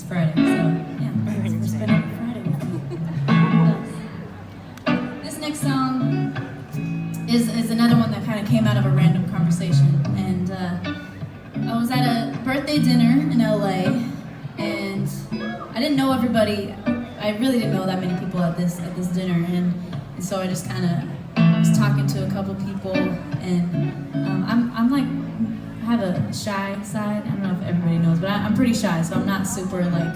Friday, so yeah, we're spending Friday with you. This next song is another one that kind of came out of a random conversation, and I was at a birthday dinner in LA, and I didn't know everybody. I really didn't know that many people at this dinner, and so I just kind of was talking to a couple people, and I'm like, I have a shy side. I don't know if everybody knows, but I'm pretty shy, so I'm not super like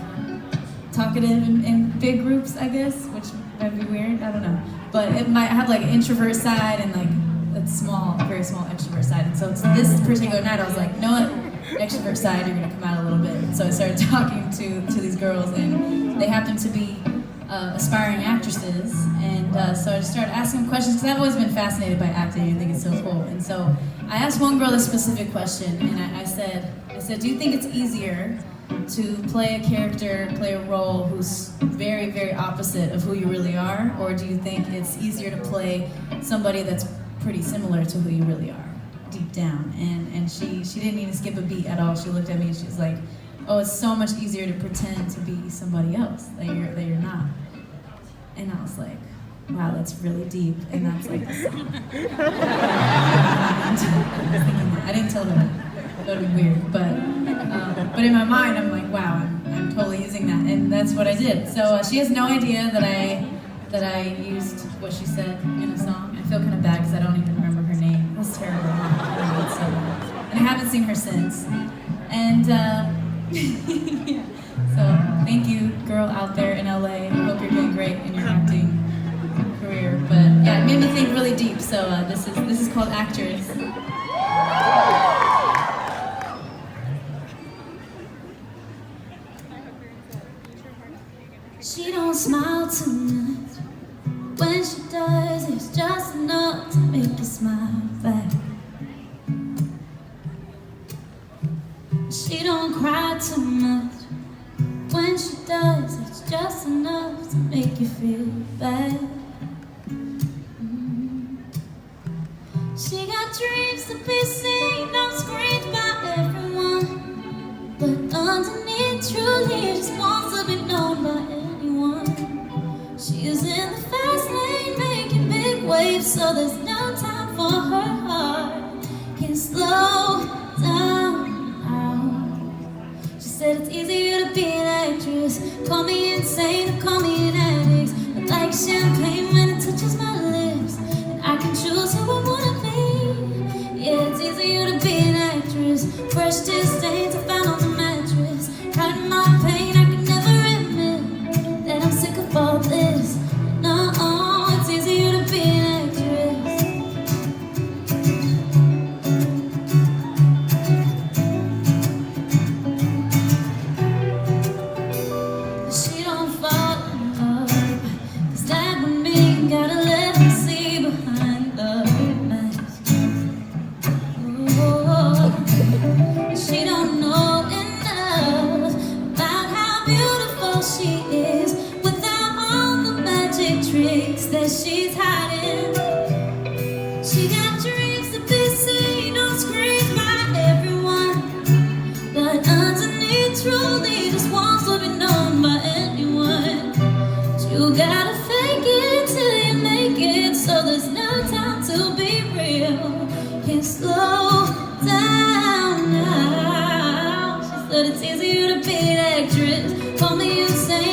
talkative in big groups, I guess, which might be weird. I don't know, but I have like an introvert side and like a small, very small extrovert side. And so this particular night, I was like, you know what, extrovert side, you're gonna come out a little bit. And so I started talking to these girls, and they happened to be aspiring actresses, and so I just started asking them questions, because I've always been fascinated by acting. I think it's so cool. And so I asked one girl a specific question, and I said, do you think it's easier to play a character, play a role who's very, very opposite of who you really are, or do you think it's easier to play somebody that's pretty similar to who you really are deep down? And she didn't even skip a beat at all. She looked at me and she was like, oh, it's so much easier to pretend to be somebody else that you're not. And I was like, wow, that's really deep, and that's like the song. I didn't tell her that. That would be weird, but in my mind, I'm like, wow, I'm totally using that, and that's what I did. So she has no idea that I used what she said in a song. I feel kind of bad because I don't even remember her name. That's terrible. And I haven't seen her since. And yeah. So thank you, girl out there in LA. I hope you're doing great in your acting career. But yeah, it made me think really deep. So this is called Actress. She don't smile too much. When she does, it's just enough to make you smile back. She don't cry too much. When she does, it's just enough to make you feel bad. She got dreams to be seen on screens by everyone, but underneath truly just wants to be known by anyone. She is in the fast lane making big waves, so there's no time for her heart. Can't slow down. She said it's easier to be an actress. Call me insane or call me an addict. I like champagne when it touches my lips, and I can choose who I wanna be. Yeah, it's easier to be an actress. Fresh tear stains I found on the mattress. Hiding my pain, I can never admit that I'm sick of all this. No, it's easier to be an actress. She don't fall in love, 'cause that would mean gotta let them see behind the mask. Oh, she don't know enough about how beautiful she is without all the magic tricks that she's hiding. She got dreams to be seen on screens by everyone, but underneath truly just wants to be known by anyone. You gotta fake it till you make it, so there's no time to be real. Can't slow down now. She said it's easier to be an actress. Call me insane.